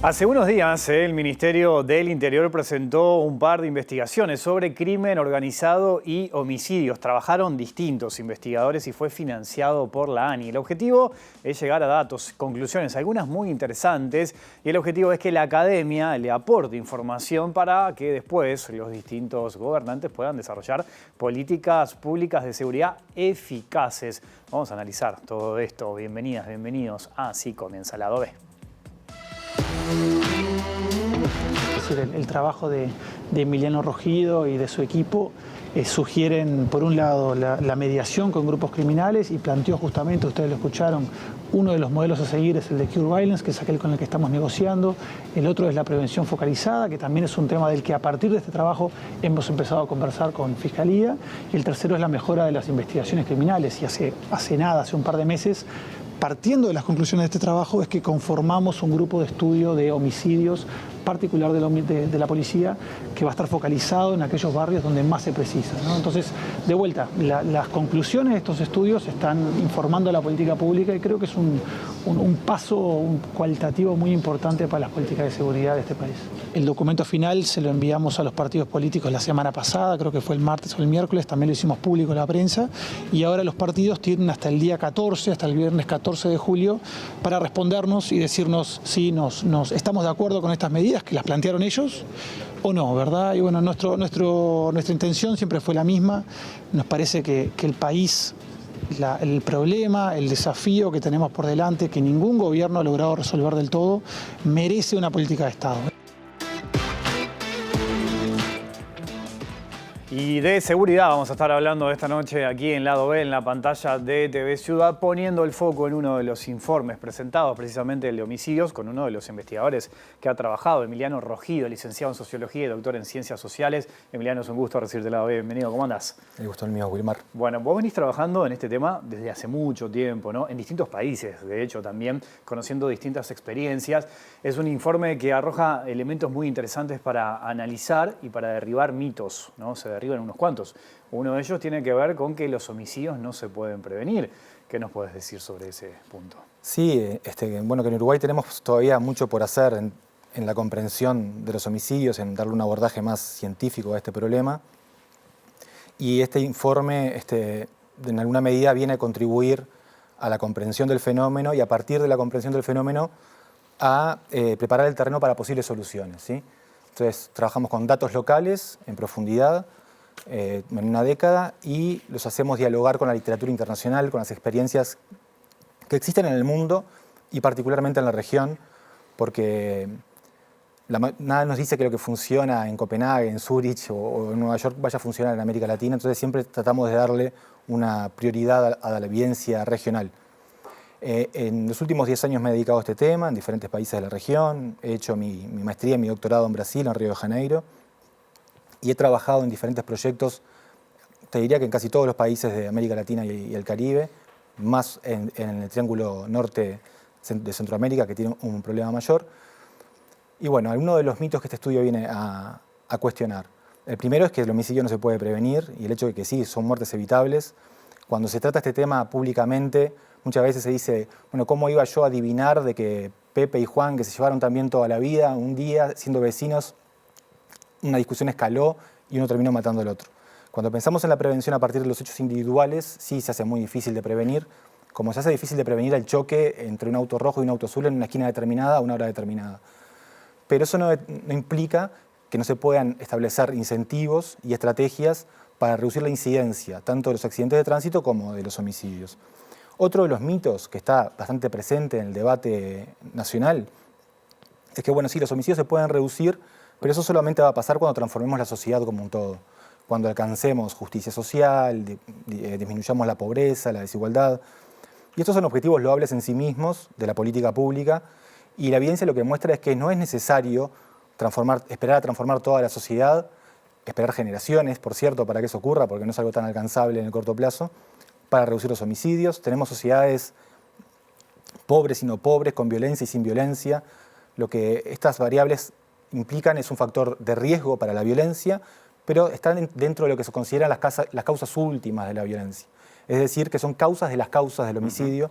Hace unos días, el Ministerio del Interior presentó un par de investigaciones sobre crimen organizado y homicidios. Trabajaron distintos investigadores y fue financiado por la ANI. El objetivo es llegar a datos, conclusiones, algunas muy interesantes, y el objetivo es que la academia le aporte información para que después los distintos gobernantes puedan desarrollar políticas públicas de seguridad eficaces. Vamos a analizar todo esto. Bienvenidas, bienvenidos a Así Comienza Lado B. Es decir, el trabajo de Emiliano Rogido y de su equipo sugieren, por un lado, la mediación con grupos criminales y planteó justamente, ustedes lo escucharon, uno de los modelos a seguir es el de Cure Violence, que es aquel con el que estamos negociando. El otro es la prevención focalizada, que también es un tema del que a partir de este trabajo hemos empezado a conversar con Fiscalía. Y el tercero es la mejora de las investigaciones criminales. Y hace un par de meses, partiendo de las conclusiones de este trabajo, es que conformamos un grupo de estudio de homicidios particular de la policía que va a estar focalizado en aquellos barrios donde más se precisa, ¿no? Entonces, de vuelta, las conclusiones de estos estudios están informando a la política pública y creo que es un paso cualitativo muy importante para las políticas de seguridad de este país. El documento final se lo enviamos a los partidos políticos la semana pasada, creo que fue el martes o el miércoles, también lo hicimos público en la prensa, y ahora los partidos tienen hasta el día 14, hasta el viernes 14 de julio, para respondernos y decirnos si estamos de acuerdo con estas medidas que las plantearon ellos o no, ¿verdad? Y bueno, nuestra intención siempre fue la misma. Nos parece que el país, el problema, el desafío que tenemos por delante, que ningún gobierno ha logrado resolver del todo, merece una política de Estado. Y de seguridad vamos a estar hablando esta noche aquí en Lado B, en la pantalla de TV Ciudad, poniendo el foco en uno de los informes presentados, precisamente el de homicidios, con uno de los investigadores que ha trabajado, Emiliano Rogido, licenciado en Sociología y doctor en Ciencias Sociales. Emiliano, es un gusto recibirte en Lado B. Bienvenido, ¿cómo andás? El gusto es mío, Wilmar. Bueno, vos venís trabajando en este tema desde hace mucho tiempo, ¿no? En distintos países, de hecho, también conociendo distintas experiencias. Es un informe que arroja elementos muy interesantes para analizar y para derribar mitos, ¿no? Se derriban unos cuantos. Uno de ellos tiene que ver con que los homicidios no se pueden prevenir. ¿Qué nos puedes decir sobre ese punto? Sí, bueno, que en Uruguay tenemos todavía mucho por hacer en la comprensión de los homicidios, en darle un abordaje más científico a este problema. Y este informe, en alguna medida, viene a contribuir a la comprensión del fenómeno y a partir de la comprensión del fenómeno a preparar el terreno para posibles soluciones, ¿sí? Entonces, trabajamos con datos locales en profundidad, en una década, y los hacemos dialogar con la literatura internacional, con las experiencias que existen en el mundo y particularmente en la región, porque nada nos dice que lo que funciona en Copenhague, en Zúrich o en Nueva York vaya a funcionar en América Latina, entonces siempre tratamos de darle una prioridad a la evidencia regional. En los últimos 10 años me he dedicado a este tema en diferentes países de la región, he hecho mi maestría y mi doctorado en Brasil, en Río de Janeiro, y he trabajado en diferentes proyectos, te diría que en casi todos los países de América Latina y el Caribe, más en el triángulo norte de Centroamérica, que tiene un problema mayor. Y bueno, algunos de los mitos que este estudio viene a cuestionar. El primero es que el homicidio no se puede prevenir, y el hecho de que sí, son muertes evitables. Cuando se trata este tema públicamente, muchas veces se dice, bueno, ¿cómo iba yo a adivinar de que Pepe y Juan, que se llevaron también toda la vida, un día, siendo vecinos, una discusión escaló y uno terminó matando al otro? Cuando pensamos en la prevención a partir de los hechos individuales, sí se hace muy difícil de prevenir, como se hace difícil de prevenir el choque entre un auto rojo y un auto azul en una esquina determinada a una hora determinada. Pero eso no implica que no se puedan establecer incentivos y estrategias para reducir la incidencia, tanto de los accidentes de tránsito como de los homicidios. Otro de los mitos que está bastante presente en el debate nacional es que, bueno, sí, los homicidios se pueden reducir, pero eso solamente va a pasar cuando transformemos la sociedad como un todo, cuando alcancemos justicia social, disminuyamos la pobreza, la desigualdad. Y estos son objetivos loables en sí mismos de la política pública, y la evidencia lo que muestra es que no es necesario esperar a transformar toda la sociedad, esperar generaciones, por cierto, para que eso ocurra, porque no es algo tan alcanzable en el corto plazo, para reducir los homicidios. Tenemos sociedades pobres y no pobres, con violencia y sin violencia. Lo que estas variables implican es un factor de riesgo para la violencia, pero están dentro de lo que se consideran las causas últimas de la violencia. Es decir, que son causas de las causas del homicidio.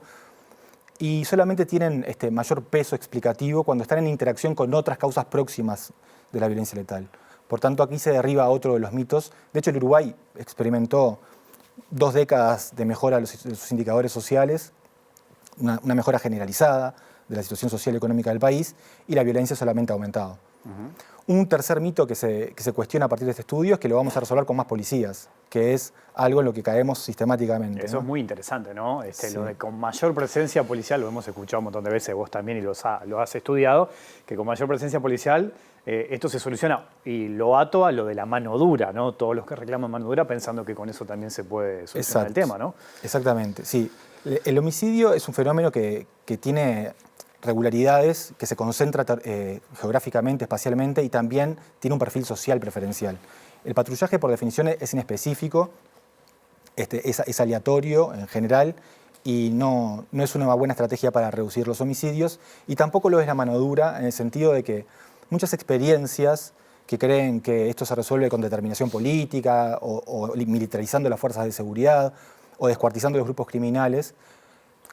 y solamente tienen mayor peso explicativo cuando están en interacción con otras causas próximas de la violencia letal. Por tanto, aquí se derriba otro de los mitos. De hecho, el Uruguay experimentó 2 décadas de mejora de sus indicadores sociales, una mejora generalizada de la situación social y económica del país, y la violencia solamente ha aumentado. Un tercer mito que se cuestiona a partir de este estudio es que lo vamos a resolver con más policías, que es algo en lo que caemos sistemáticamente. Eso, ¿no? Es muy interesante, ¿no? Sí. Lo de con mayor presencia policial, lo hemos escuchado un montón de veces, vos también, y lo has estudiado, que con mayor presencia policial esto se soluciona, y lo ato a lo de la mano dura, ¿no? Todos los que reclaman mano dura pensando que con eso también se puede solucionar el tema, ¿no? Exactamente, sí. El homicidio es un fenómeno que tiene regularidades, que se concentra geográficamente, espacialmente, y también tiene un perfil social preferencial. El patrullaje, por definición, es inespecífico, es aleatorio en general, y no es una buena estrategia para reducir los homicidios, y tampoco lo es la mano dura, en el sentido de que muchas experiencias que creen que esto se resuelve con determinación política, o militarizando las fuerzas de seguridad, o descuartizando los grupos criminales,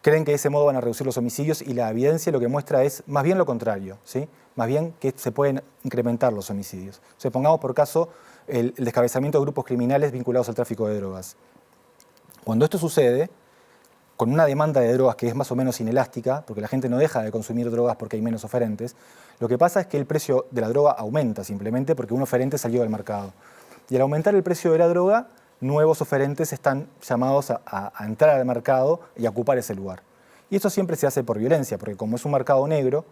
creen que de ese modo van a reducir los homicidios, y la evidencia lo que muestra es más bien lo contrario, ¿sí? Más bien que se pueden incrementar los homicidios. O sea, pongamos por caso el descabezamiento de grupos criminales vinculados al tráfico de drogas. Cuando esto sucede, con una demanda de drogas que es más o menos inelástica, porque la gente no deja de consumir drogas porque hay menos oferentes, lo que pasa es que el precio de la droga aumenta simplemente porque un oferente salió del mercado. Y al aumentar el precio de la droga, nuevos oferentes están llamados a entrar al mercado y a ocupar ese lugar. Y esto siempre se hace por violencia, porque como es un mercado negro,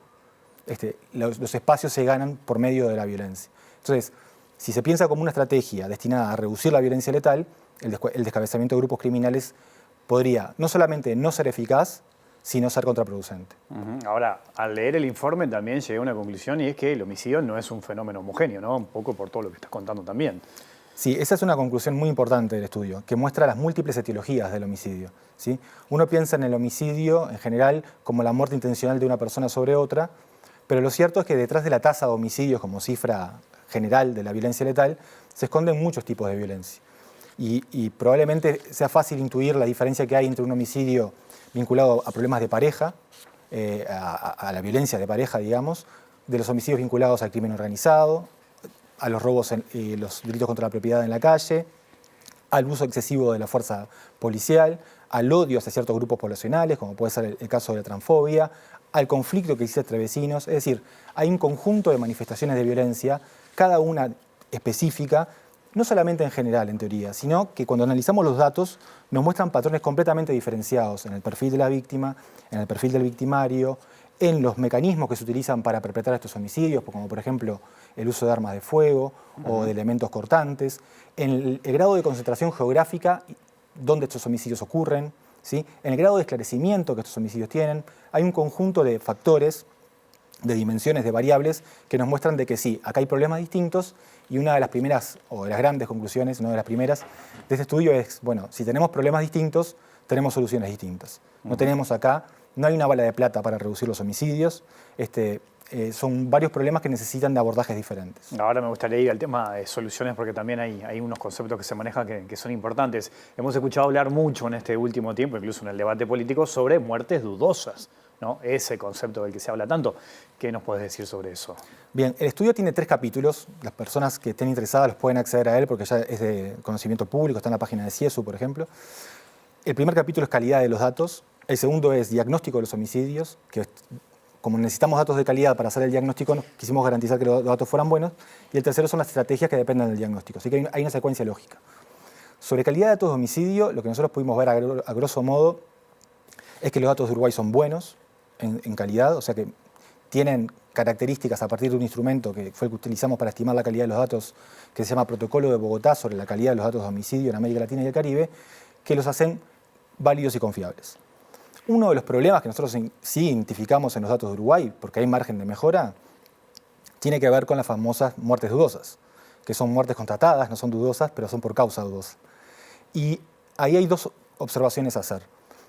los espacios se ganan por medio de la violencia. Entonces, si se piensa como una estrategia destinada a reducir la violencia letal, el descabezamiento de grupos criminales podría no solamente no ser eficaz, sino ser contraproducente. Ahora, al leer el informe también llegué a una conclusión, y es que el homicidio no es un fenómeno homogéneo, ¿no? Un poco por todo lo que estás contando también. Sí, esa es una conclusión muy importante del estudio, que muestra las múltiples etiologías del homicidio, ¿sí? Uno piensa en el homicidio en general como la muerte intencional de una persona sobre otra, pero lo cierto es que detrás de la tasa de homicidios como cifra general de la violencia letal se esconden muchos tipos de violencia. Y probablemente sea fácil intuir la diferencia que hay entre un homicidio vinculado a problemas de pareja, a la violencia de pareja, digamos, de los homicidios vinculados al crimen organizado, a los robos y los delitos contra la propiedad en la calle, al uso excesivo de la fuerza policial, al odio hacia ciertos grupos poblacionales, como puede ser el caso de la transfobia, al conflicto que existe entre vecinos. Es decir, hay un conjunto de manifestaciones de violencia, cada una específica, no solamente en general, en teoría, sino que cuando analizamos los datos nos muestran patrones completamente diferenciados en el perfil de la víctima, en el perfil del victimario, en los mecanismos que se utilizan para perpetrar estos homicidios, como por ejemplo el uso de armas de fuego o de elementos cortantes, en el grado de concentración geográfica donde estos homicidios ocurren, ¿sí? En el grado de esclarecimiento que estos homicidios tienen. Hay un conjunto de factores, de dimensiones, de variables, que nos muestran de que sí, acá hay problemas distintos, y una de las primeras, o de las grandes conclusiones, una de las primeras de este estudio es, bueno, si tenemos problemas distintos, tenemos soluciones distintas. No tenemos acá, no hay una bala de plata para reducir los homicidios, son varios problemas que necesitan de abordajes diferentes. Ahora me gustaría ir al tema de soluciones, porque también hay unos conceptos que se manejan que son importantes. Hemos escuchado hablar mucho en este último tiempo, incluso en el debate político, sobre muertes dudosas, ¿no? Ese concepto del que se habla tanto. ¿Qué nos puedes decir sobre eso? Bien, el estudio tiene 3 capítulos. Las personas que estén interesadas los pueden acceder a él porque ya es de conocimiento público, está en la página de CIESU, por ejemplo. El primer capítulo es calidad de los datos. El segundo es diagnóstico de los homicidios, que como necesitamos datos de calidad para hacer el diagnóstico, quisimos garantizar que los datos fueran buenos. Y el tercero son las estrategias que dependen del diagnóstico. Así que hay una secuencia lógica. Sobre calidad de datos de homicidio, lo que nosotros pudimos ver a grosso modo es que los datos de Uruguay son buenos en calidad, o sea que tienen características a partir de un instrumento que fue el que utilizamos para estimar la calidad de los datos, que se llama Protocolo de Bogotá sobre la calidad de los datos de homicidio en América Latina y el Caribe, que los hacen válidos y confiables. Uno de los problemas que nosotros sí identificamos en los datos de Uruguay, porque hay margen de mejora, tiene que ver con las famosas muertes dudosas, que son muertes constatadas, no son dudosas, pero son por causa dudosa. Y ahí hay 2 observaciones a hacer.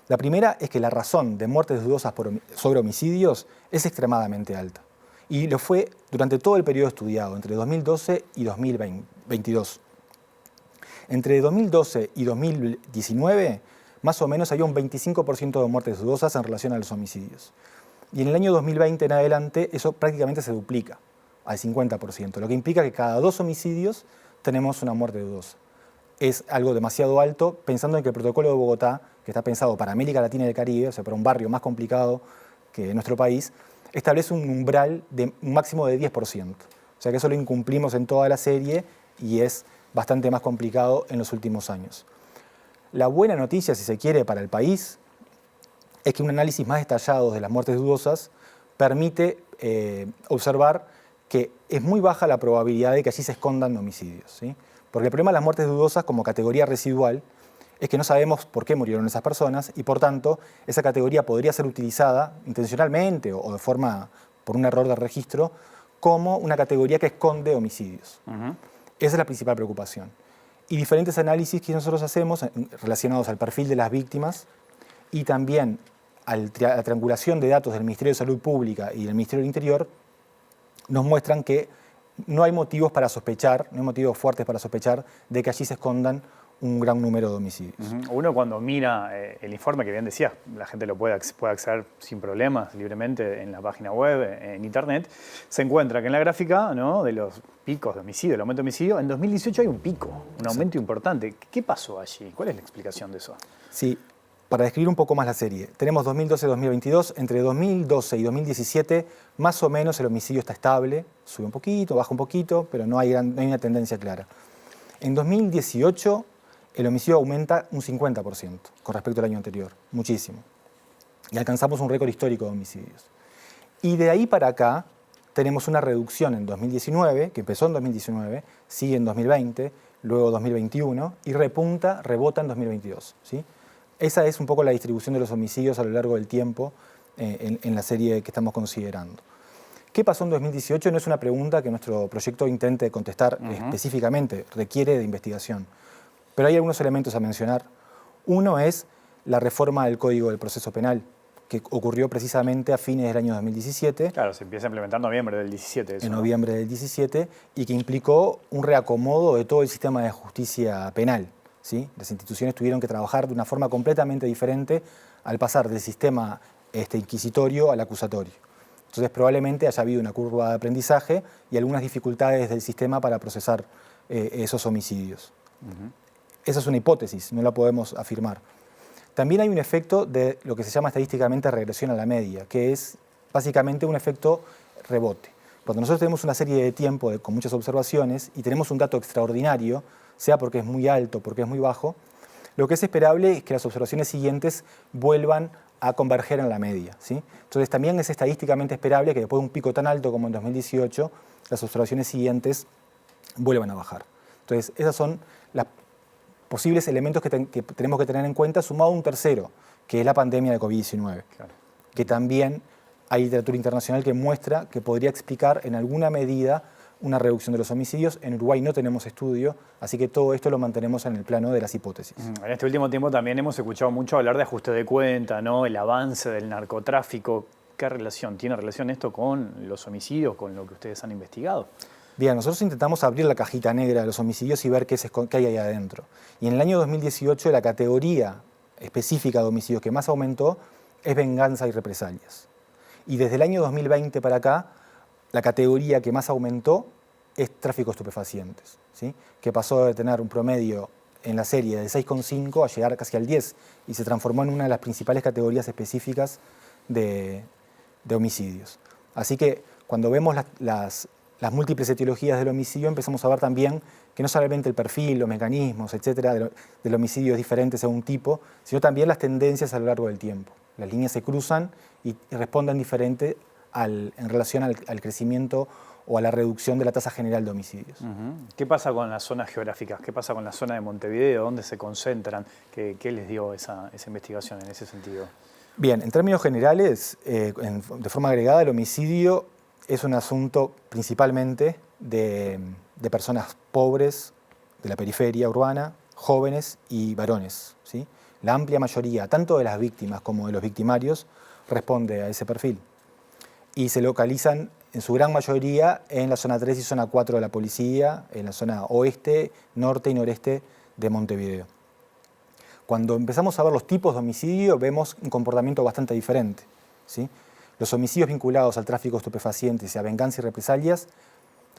La primera es que la razón de muertes dudosas sobre homicidios es extremadamente alta. Y lo fue durante todo el periodo estudiado, entre 2012 y 2022. Entre 2012 y 2019 más o menos había un 25% de muertes dudosas en relación a los homicidios. Y en el año 2020 en adelante eso prácticamente se duplica al 50%, lo que implica que cada 2 homicidios tenemos una muerte dudosa. Es algo demasiado alto, pensando en que el protocolo de Bogotá, que está pensado para América Latina y el Caribe, o sea, para un barrio más complicado que nuestro país, establece un umbral de un máximo de 10%. O sea que eso lo incumplimos en toda la serie y es bastante más complicado en los últimos años. La buena noticia, si se quiere, para el país es que un análisis más detallado de las muertes dudosas permite observar que es muy baja la probabilidad de que allí se escondan homicidios, ¿sí? Porque el problema de las muertes dudosas como categoría residual es que no sabemos por qué murieron esas personas y por tanto esa categoría podría ser utilizada intencionalmente o de forma por un error de registro como una categoría que esconde homicidios. Esa es la principal preocupación. Y diferentes análisis que nosotros hacemos relacionados al perfil de las víctimas y también a la triangulación de datos del Ministerio de Salud Pública y del Ministerio del Interior nos muestran que no hay motivos para sospechar, no hay motivos fuertes para sospechar de que allí se escondan un gran número de homicidios. Uno cuando mira el informe, que bien decías, la gente lo puede acceder sin problemas, libremente en la página web, en internet, se encuentra que en la gráfica, ¿no?, de los picos de homicidio, el aumento de homicidio, en 2018 hay un pico, un aumento importante. ¿Qué pasó allí? ¿Cuál es la explicación de eso? Sí, para describir un poco más la serie, tenemos 2012-2022, entre 2012 y 2017 más o menos el homicidio está estable, sube un poquito, baja un poquito, pero no hay una tendencia clara. En 2018 el homicidio aumenta un 50% con respecto al año anterior, muchísimo. Y alcanzamos un récord histórico de homicidios. Y de ahí para acá tenemos una reducción en 2019, que empezó en 2019, sigue en 2020, luego 2021 y rebota en 2022, ¿sí? Esa es un poco la distribución de los homicidios a lo largo del tiempo en la serie que estamos considerando. ¿Qué pasó en 2018? No es una pregunta que nuestro proyecto intente contestar específicamente, requiere de investigación. Pero hay algunos elementos a mencionar. Uno es la reforma del Código del Proceso Penal, que ocurrió precisamente a fines del año 2017. Claro, se empieza a implementar en noviembre del 17. Eso, en noviembre del 17, y que implicó un reacomodo de todo el sistema de justicia penal, ¿sí? Las instituciones tuvieron que trabajar de una forma completamente diferente al pasar del sistema inquisitorio al acusatorio. Entonces probablemente haya habido una curva de aprendizaje y algunas dificultades del sistema para procesar esos homicidios. Esa es una hipótesis, no la podemos afirmar. También hay un efecto de lo que se llama estadísticamente regresión a la media, que es básicamente un efecto rebote. Cuando nosotros tenemos una serie de tiempo con muchas observaciones y tenemos un dato extraordinario, sea porque es muy alto, porque es muy bajo, lo que es esperable es que las observaciones siguientes vuelvan a converger en la media, ¿sí? Entonces también es estadísticamente esperable que después de un pico tan alto como en 2018, las observaciones siguientes vuelvan a bajar. Entonces esos son los posibles elementos que tenemos que tener en cuenta, sumado a un tercero, que es la pandemia de COVID-19, claro, que también hay literatura internacional que muestra que podría explicar en alguna medida una reducción de los homicidios. En Uruguay no tenemos estudio, así que todo esto lo mantenemos en el plano de las hipótesis. En este último tiempo también hemos escuchado mucho hablar de ajuste de cuenta, ¿no?, el avance del narcotráfico. ¿Qué relación tiene esto con los homicidios, con lo que ustedes han investigado? Bien, nosotros intentamos abrir la cajita negra de los homicidios y ver qué hay ahí adentro. Y en el año 2018 la categoría específica de homicidios que más aumentó es venganza y represalias. Y desde el año 2020 para acá, la categoría que más aumentó es tráfico de estupefacientes, ¿sí? Que pasó de tener un promedio en la serie de 6,5 a llegar casi al 10 y se transformó en una de las principales categorías específicas de homicidios. Así que cuando vemos las múltiples etiologías del homicidio empezamos a ver también que no solamente el perfil, los mecanismos, etcétera, del homicidio es diferente según tipo, sino también las tendencias a lo largo del tiempo. Las líneas se cruzan y responden diferente en relación al crecimiento o a la reducción de la tasa general de homicidios. ¿Qué pasa con las zonas geográficas? ¿Qué pasa con la zona de Montevideo? ¿Dónde se concentran? ¿Qué les dio esa investigación en ese sentido? Bien, en términos generales, de forma agregada, el homicidio es un asunto principalmente de personas pobres, de la periferia urbana, jóvenes y varones, ¿sí? La amplia mayoría, tanto de las víctimas como de los victimarios, responde a ese perfil. Y se localizan en su gran mayoría en la zona 3 y zona 4 de la policía, en la zona oeste, norte y noreste de Montevideo. Cuando empezamos a ver los tipos de homicidio, vemos un comportamiento bastante diferente, ¿sí? Los homicidios vinculados al tráfico de estupefacientes y a venganza y represalias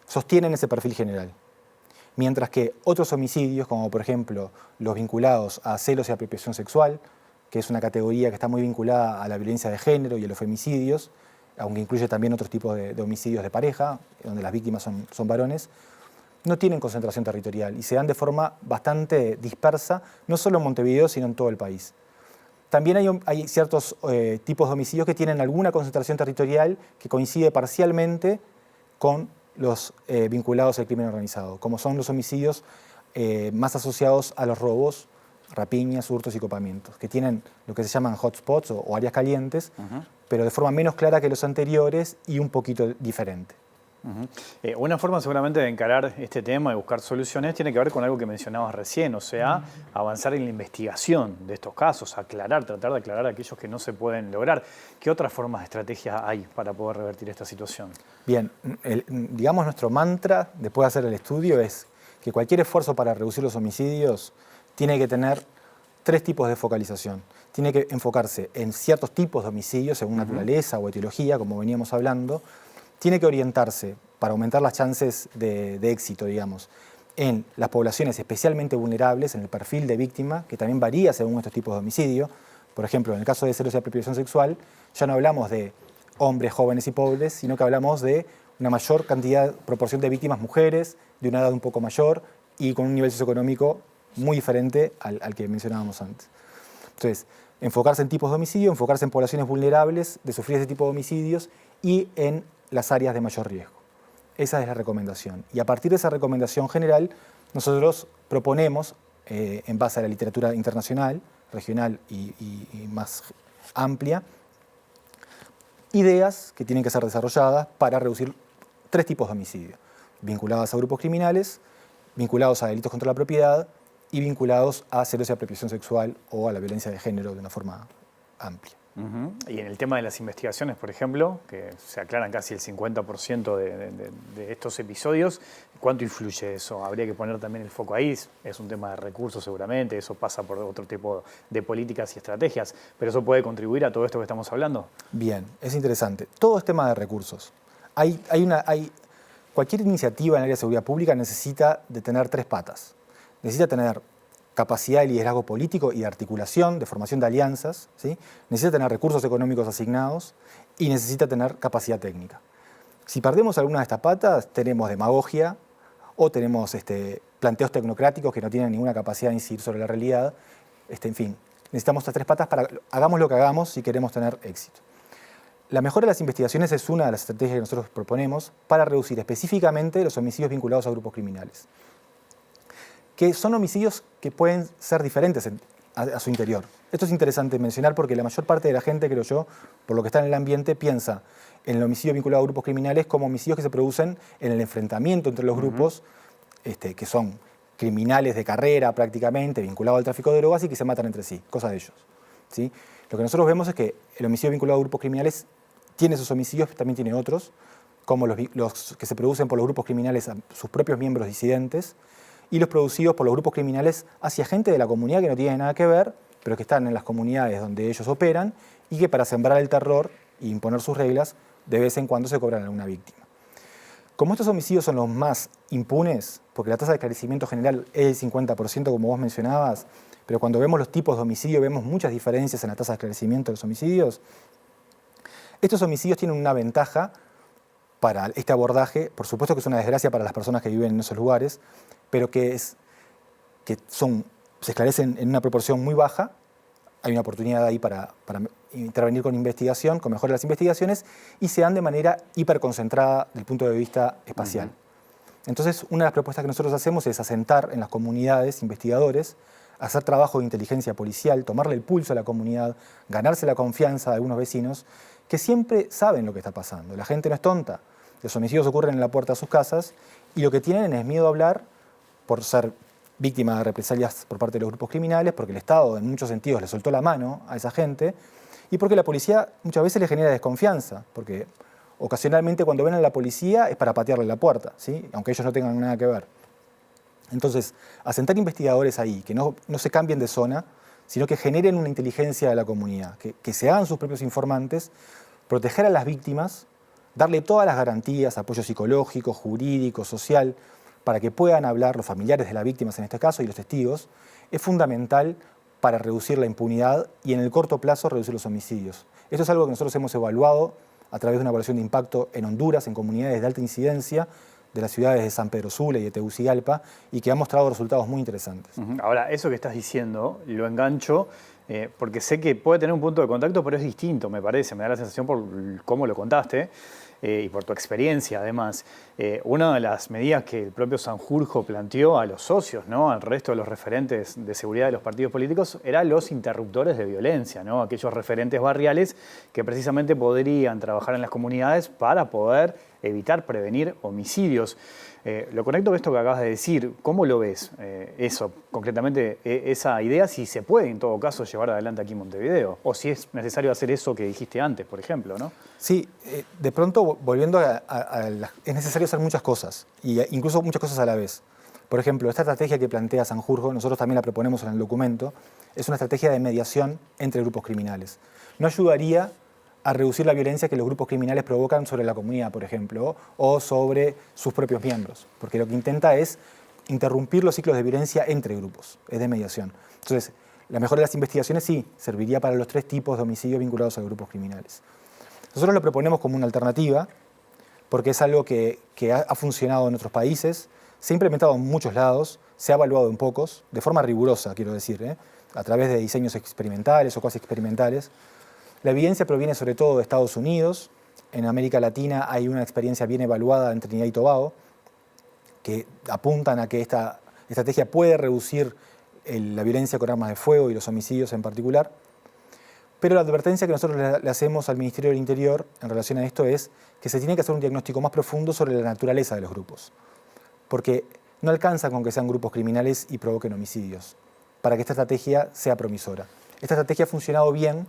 sostienen ese perfil general. Mientras que otros homicidios, como por ejemplo los vinculados a celos y apropiación sexual, que es una categoría que está muy vinculada a la violencia de género y a los femicidios, aunque incluye también otros tipos de homicidios de pareja, donde las víctimas son varones, no tienen concentración territorial y se dan de forma bastante dispersa, no solo en Montevideo, sino en todo el país. También hay ciertos tipos de homicidios que tienen alguna concentración territorial que coincide parcialmente con los vinculados al crimen organizado, como son los homicidios más asociados a los robos, rapiñas, hurtos y copamientos, que tienen lo que se llaman hotspots o áreas calientes, pero de forma menos clara que los anteriores y un poquito diferente. Una forma seguramente de encarar este tema y buscar soluciones tiene que ver con algo que mencionabas recién, o sea, avanzar en la investigación de estos casos, tratar de aclarar aquellos que no se pueden lograr. ¿Qué otras formas de estrategia hay para poder revertir esta situación? Bien, digamos nuestro mantra después de hacer el estudio es que cualquier esfuerzo para reducir los homicidios tiene que tener 3 tipos de focalización. Tiene que enfocarse en ciertos tipos de homicidios según naturaleza o etiología, como veníamos hablando. Tiene que orientarse, para aumentar las chances de éxito, digamos, en las poblaciones especialmente vulnerables, en el perfil de víctima, que también varía según estos tipos de homicidio. Por ejemplo, en el caso de celos y apropiación sexual, ya no hablamos de hombres, jóvenes y pobres, sino que hablamos de una mayor proporción de víctimas mujeres, de una edad un poco mayor y con un nivel socioeconómico muy diferente al que mencionábamos antes. Entonces, enfocarse en tipos de homicidio, enfocarse en poblaciones vulnerables de sufrir ese tipo de homicidios y en las áreas de mayor riesgo. Esa es la recomendación. Y a partir de esa recomendación general, nosotros proponemos, en base a la literatura internacional, regional y más amplia, ideas que tienen que ser desarrolladas para reducir 3 tipos de homicidio, vinculados a grupos criminales, vinculados a delitos contra la propiedad y vinculados a celos y apropiación sexual o a la violencia de género de una forma amplia. Y en el tema de las investigaciones, por ejemplo, que se aclaran casi el 50% de estos episodios, ¿cuánto influye eso? Habría que poner también el foco ahí. Es un tema de recursos seguramente, eso pasa por otro tipo de políticas y estrategias, pero eso puede contribuir a todo esto que estamos hablando. Bien, es interesante. Todo es tema de recursos. Cualquier iniciativa en el área de seguridad pública necesita de tener 3 patas. Necesita tener capacidad de liderazgo político y de articulación, de formación de alianzas, ¿sí? Necesita tener recursos económicos asignados y necesita tener capacidad técnica. Si perdemos alguna de estas patas, tenemos demagogia o tenemos planteos tecnocráticos que no tienen ninguna capacidad de incidir sobre la realidad. En fin, necesitamos estas 3 patas para hagamos lo que hagamos si queremos tener éxito. La mejora de las investigaciones es una de las estrategias que nosotros proponemos para reducir específicamente los homicidios vinculados a grupos criminales, que son homicidios que pueden ser diferentes a su interior. Esto es interesante mencionar porque la mayor parte de la gente, creo yo, por lo que está en el ambiente, piensa en el homicidio vinculado a grupos criminales como homicidios que se producen en el enfrentamiento entre los grupos, que son criminales de carrera prácticamente, vinculados al tráfico de drogas y que se matan entre sí, cosa de ellos, ¿sí? Lo que nosotros vemos es que el homicidio vinculado a grupos criminales tiene esos homicidios, pero también tiene otros, como los que se producen por los grupos criminales a sus propios miembros disidentes, y los producidos por los grupos criminales hacia gente de la comunidad que no tiene nada que ver, pero que están en las comunidades donde ellos operan y que para sembrar el terror e imponer sus reglas, de vez en cuando se cobran a una víctima. Como estos homicidios son los más impunes, porque la tasa de esclarecimiento general es el 50%, como vos mencionabas, pero cuando vemos los tipos de homicidio vemos muchas diferencias en la tasa de esclarecimiento de los homicidios, estos homicidios tienen una ventaja para este abordaje, por supuesto que es una desgracia para las personas que viven en esos lugares, pero que se esclarecen en una proporción muy baja. Hay una oportunidad ahí para intervenir con investigación, con mejora de las investigaciones, y se dan de manera hiperconcentrada desde el punto de vista espacial. Entonces, una de las propuestas que nosotros hacemos es asentar en las comunidades investigadores, hacer trabajo de inteligencia policial, tomarle el pulso a la comunidad, ganarse la confianza de algunos vecinos que siempre saben lo que está pasando. La gente no es tonta. Los homicidios ocurren en la puerta de sus casas y lo que tienen es miedo a hablar por ser víctima de represalias por parte de los grupos criminales, porque el Estado en muchos sentidos le soltó la mano a esa gente y porque la policía muchas veces le genera desconfianza, porque ocasionalmente cuando ven a la policía es para patearle la puerta, ¿sí? Aunque ellos no tengan nada que ver. Entonces, asentar investigadores ahí, que no se cambien de zona, sino que generen una inteligencia de la comunidad, que se hagan sus propios informantes, proteger a las víctimas, darle todas las garantías, apoyo psicológico, jurídico, social, para que puedan hablar los familiares de las víctimas en este caso y los testigos, es fundamental para reducir la impunidad y en el corto plazo reducir los homicidios. Esto es algo que nosotros hemos evaluado a través de una evaluación de impacto en Honduras, en comunidades de alta incidencia, de las ciudades de San Pedro Sula y de Tegucigalpa, y que ha mostrado resultados muy interesantes. Ahora, eso que estás diciendo, lo engancho, porque sé que puede tener un punto de contacto, pero es distinto, me parece, me da la sensación por cómo lo contaste, y por tu experiencia además. Una de las medidas que el propio Sanjurjo planteó a los socios, ¿no?, al resto de los referentes de seguridad de los partidos políticos, eran los interruptores de violencia, ¿no?, aquellos referentes barriales que precisamente podrían trabajar en las comunidades para poder evitar, prevenir homicidios. Lo conecto con esto que acabas de decir. ¿Cómo lo ves eso, concretamente, esa idea, si se puede en todo caso llevar adelante aquí en Montevideo? O si es necesario hacer eso que dijiste antes, por ejemplo, ¿no? Sí, de pronto, volviendo es necesario hacer muchas cosas, e incluso muchas cosas a la vez. Por ejemplo, esta estrategia que plantea Sanjurjo, nosotros también la proponemos en el documento, es una estrategia de mediación entre grupos criminales. No ayudaría a reducir la violencia que los grupos criminales provocan sobre la comunidad, por ejemplo, o sobre sus propios miembros, porque lo que intenta es interrumpir los ciclos de violencia entre grupos, es de mediación. Entonces, la mejora de las investigaciones sí, serviría para los 3 tipos de homicidios vinculados a grupos criminales. Nosotros lo proponemos como una alternativa, porque es algo que ha funcionado en otros países, se ha implementado en muchos lados, se ha evaluado en pocos, de forma rigurosa, quiero decir, a través de diseños experimentales o cuasi experimentales. La evidencia proviene sobre todo de Estados Unidos. En América Latina hay una experiencia bien evaluada en Trinidad y Tobago que apuntan a que esta estrategia puede reducir la violencia con armas de fuego y los homicidios en particular. Pero la advertencia que nosotros le hacemos al Ministerio del Interior en relación a esto es que se tiene que hacer un diagnóstico más profundo sobre la naturaleza de los grupos. Porque no alcanza con que sean grupos criminales y provoquen homicidios para que esta estrategia sea promisora. Esta estrategia ha funcionado bien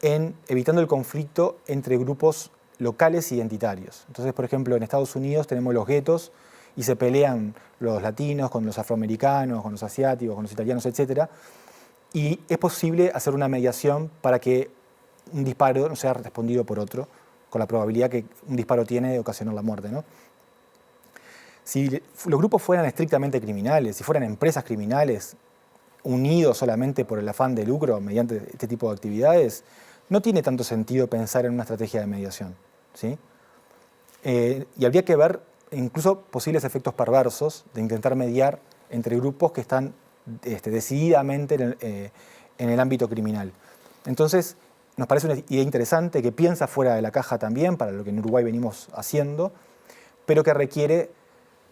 en evitando el conflicto entre grupos locales y identitarios. Entonces, por ejemplo, en Estados Unidos tenemos los guetos y se pelean los latinos con los afroamericanos, con los asiáticos, con los italianos, etc. Y es posible hacer una mediación para que un disparo no sea respondido por otro, con la probabilidad que un disparo tiene de ocasionar la muerte, ¿no? Si los grupos fueran estrictamente criminales, si fueran empresas criminales unidos solamente por el afán de lucro mediante este tipo de actividades, no tiene tanto sentido pensar en una estrategia de mediación, ¿sí? Y habría que ver incluso posibles efectos perversos de intentar mediar entre grupos que están decididamente en el ámbito criminal. Entonces, nos parece una idea interesante que piensa fuera de la caja también, para lo que en Uruguay venimos haciendo, pero que requiere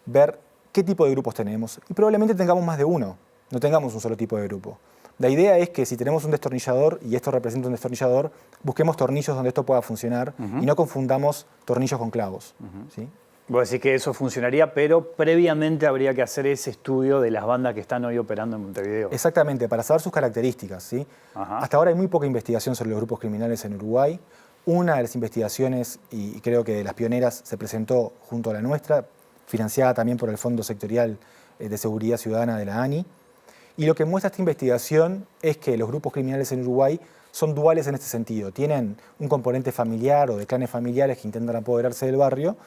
ver qué tipo de grupos tenemos. Y probablemente tengamos más de uno, no tengamos un solo tipo de grupo. La idea es que si tenemos un destornillador, y esto representa un destornillador, busquemos tornillos donde esto pueda funcionar y no confundamos tornillos con clavos. ¿Sí? Vos decís que eso funcionaría, pero previamente habría que hacer ese estudio de las bandas que están hoy operando en Montevideo. Exactamente, para saber sus características, ¿sí? Hasta ahora hay muy poca investigación sobre los grupos criminales en Uruguay. Una de las investigaciones, y creo que de las pioneras, se presentó junto a la nuestra, financiada también por el Fondo Sectorial de Seguridad Ciudadana de la ANI. Y lo que muestra esta investigación es que los grupos criminales en Uruguay son duales en este sentido. Tienen un componente familiar o de clanes familiares que intentan apoderarse del barrio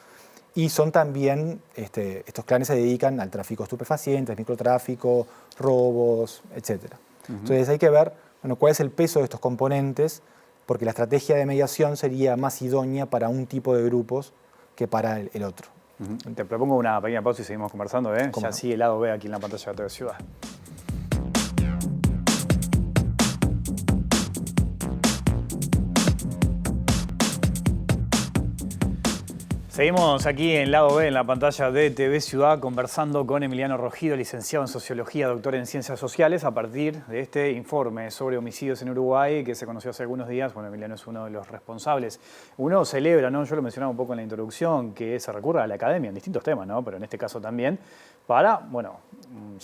y son también, estos clanes se dedican al tráfico de estupefacientes, microtráfico, robos, etc. Entonces hay que ver, bueno, cuál es el peso de estos componentes, porque la estrategia de mediación sería más idónea para un tipo de grupos que para el otro. Te propongo una pequeña pausa y seguimos conversando, ¿eh? Ya sigue el lado B aquí en la pantalla de TV Ciudad. Seguimos aquí en Lado B, en la pantalla de TV Ciudad, conversando con Emiliano Rogido, licenciado en Sociología, doctor en Ciencias Sociales, a partir de este informe sobre homicidios en Uruguay que se conoció hace algunos días. Bueno, Emiliano es uno de los responsables. Uno celebra, ¿no? Yo lo mencionaba un poco en la introducción, que se recurra a la academia en distintos temas, ¿no? Pero en este caso también, para, bueno,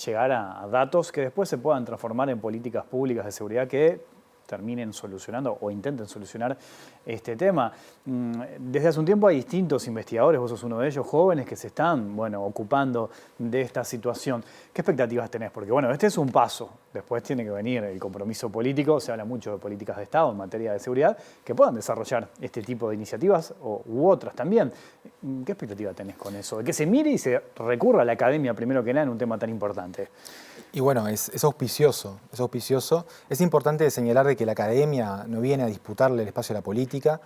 llegar a datos que después se puedan transformar en políticas públicas de seguridad que terminen solucionando o intenten solucionar este tema. Desde hace un tiempo hay distintos investigadores, vos sos uno de ellos, jóvenes que se están, ocupando de esta situación. ¿Qué expectativas tenés? Porque, este es un paso. Después tiene que venir el compromiso político. Se habla mucho de políticas de Estado en materia de seguridad que puedan desarrollar este tipo de iniciativas u otras también. ¿Qué expectativa tenés con eso? De que se mire y se recurra a la academia primero que nada en un tema tan importante. Y bueno, es auspicioso, es auspicioso. Es importante señalar de que la academia no viene a disputarle el espacio a la política.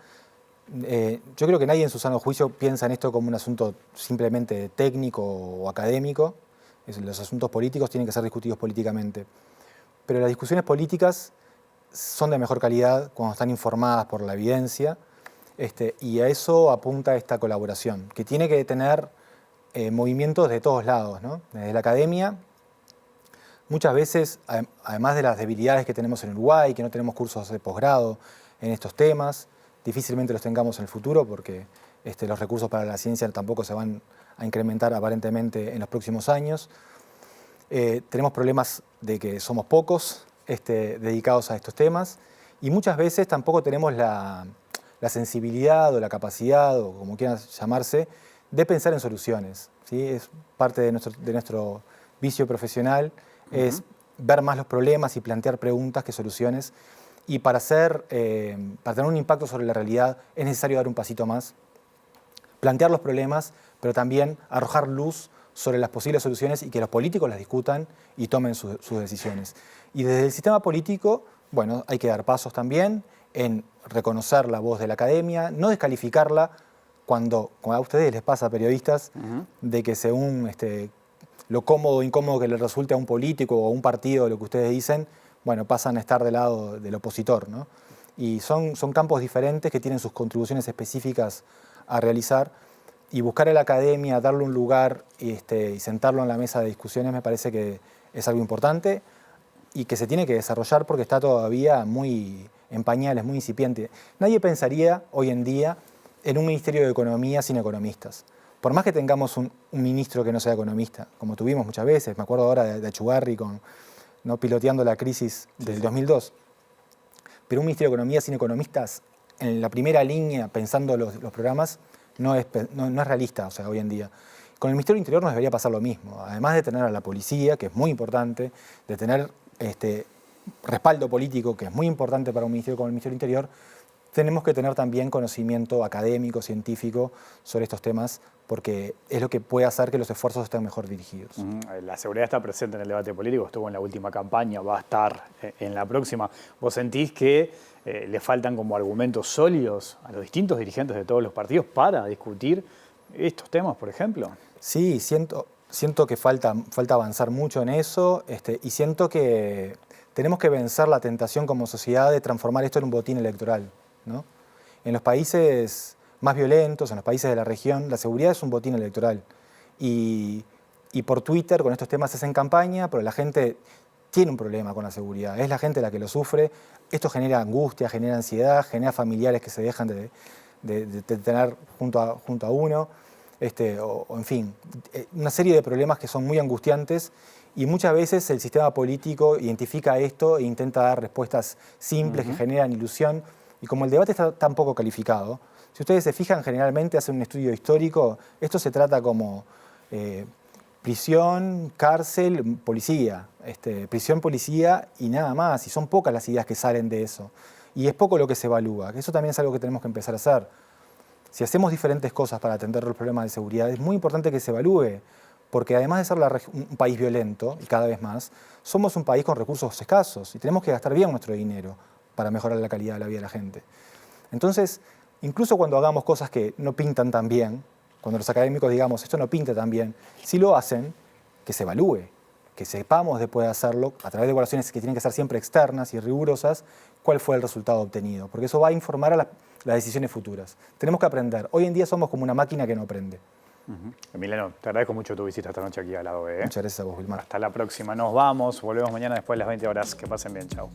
Yo creo que nadie en su sano juicio piensa en esto como un asunto simplemente técnico o académico. Los asuntos políticos tienen que ser discutidos políticamente. Pero las discusiones políticas son de mejor calidad cuando están informadas por la evidencia, y a eso apunta esta colaboración, que tiene que tener movimientos de todos lados, ¿no? Desde la academia, muchas veces, además de las debilidades que tenemos en Uruguay, que no tenemos cursos de posgrado en estos temas, difícilmente los tengamos en el futuro porque los recursos para la ciencia tampoco se van a incrementar aparentemente en los próximos años. Tenemos problemas de que somos pocos dedicados a estos temas y muchas veces tampoco tenemos la sensibilidad o la capacidad, o como quieran llamarse, de pensar en soluciones, ¿sí? Es parte de nuestro vicio profesional, es ver más los problemas y plantear preguntas que soluciones. Y para tener un impacto sobre la realidad es necesario dar un pasito más, plantear los problemas, pero también arrojar luz sobre las posibles soluciones y que los políticos las discutan y tomen sus decisiones. Y desde el sistema político, hay que dar pasos también en reconocer la voz de la academia, no descalificarla cuando a ustedes les pasa, periodistas, de que según lo cómodo o incómodo que le resulte a un político o a un partido lo que ustedes dicen, pasan a estar del lado del opositor, ¿no? Y son campos diferentes que tienen sus contribuciones específicas a realizar, y buscar a la academia, darle un lugar y sentarlo en la mesa de discusiones me parece que es algo importante y que se tiene que desarrollar porque está todavía muy en pañales, muy incipiente. Nadie pensaría hoy en día en un Ministerio de Economía sin economistas. Por más que tengamos un ministro que no sea economista, como tuvimos muchas veces, me acuerdo ahora de Achugarri piloteando la crisis del 2002, pero un Ministerio de Economía sin economistas en la primera línea pensando los programas no es realista, hoy en día. Con el Ministerio del Interior nos debería pasar lo mismo, además de tener a la policía, que es muy importante, de tener respaldo político, que es muy importante para un ministerio como el Ministerio del Interior, tenemos que tener también conocimiento académico, científico sobre estos temas, porque es lo que puede hacer que los esfuerzos estén mejor dirigidos. La seguridad está presente en el debate político, estuvo en la última campaña, va a estar en la próxima. ¿Vos sentís que le faltan como argumentos sólidos a los distintos dirigentes de todos los partidos para discutir estos temas, por ejemplo? Sí, siento que falta avanzar mucho en eso, y siento que tenemos que vencer la tentación como sociedad de transformar esto en un botín electoral, ¿no? En los países más violentos, en los países de la región, la seguridad es un botín electoral. Y por Twitter con estos temas se hacen campaña, pero la gente tiene un problema con la seguridad, es la gente la que lo sufre. Esto genera angustia, genera ansiedad, genera familiares que se dejan de tener junto a uno, o en fin, una serie de problemas que son muy angustiantes. Y muchas veces el sistema político identifica esto e intenta dar respuestas simples que generan ilusión. Y como el debate está tan poco calificado, si ustedes se fijan, generalmente hacen un estudio histórico, esto se trata como prisión, cárcel, policía, prisión, policía y nada más. Y son pocas las ideas que salen de eso. Y es poco lo que se evalúa. Eso también es algo que tenemos que empezar a hacer. Si hacemos diferentes cosas para atender los problemas de seguridad, es muy importante que se evalúe. Porque además de ser un país violento, y cada vez más, somos un país con recursos escasos y tenemos que gastar bien nuestro dinero para mejorar la calidad de la vida de la gente. Entonces, incluso cuando hagamos cosas que no pintan tan bien, cuando los académicos digamos esto no pinta tan bien, si lo hacen, que se evalúe, que sepamos después de hacerlo, a través de evaluaciones que tienen que ser siempre externas y rigurosas, cuál fue el resultado obtenido, porque eso va a informar a las decisiones futuras. Tenemos que aprender. Hoy en día somos como una máquina que no aprende. Emiliano, te agradezco mucho tu visita esta noche aquí a la OE. Muchas gracias a vos, Wilmar. Hasta la próxima. Nos vamos. Volvemos mañana después de las 20 horas. Que pasen bien. Chao.